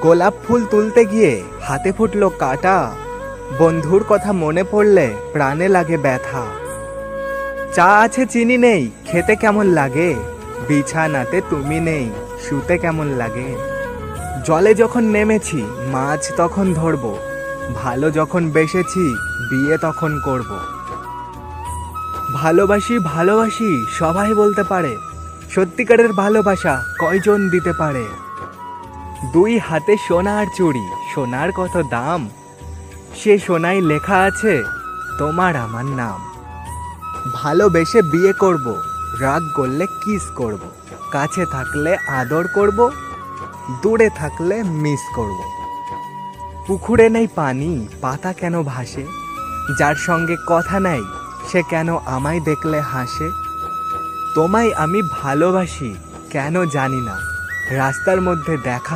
গোলাপ ফুল তুলতে গিয়ে হাতে ফুটলো কাটা, বন্ধুর কথা মনে পড়লে প্রাণে লাগে ব্যথা। চা আছে চিনি নেই, খেতে কেমন লাগে, বিছানাতে তুমি নেই, শুতে কেমন লাগে। জলে যখন নেমেছি মাছ তখন ধরবো, ভালো যখন বেসেছি বিয়ে তখন করব। ভালোবাসি ভালোবাসি সবাই বলতে পারে, সত্যিকারের ভালোবাসা কয়জন দিতে পারে। দুই হাতে সোনার চুড়ি, সোনার কত দাম, সে সোনায় লেখা আছে তোমার আমার নাম। ভালোবেসে বিয়ে করব, রাগ করলে কিস করব, কাছে থাকলে আদর করব, দূরে থাকলে মিস করব। পুকুরে নেই পানি, পাতা কেন ভাসে, যার সঙ্গে কথা নাই সে কেন আমায় দেখলে হাসে। তোমায় আমি ভালোবাসি কেন জানি না, রাস্তার মধ্যে দেখা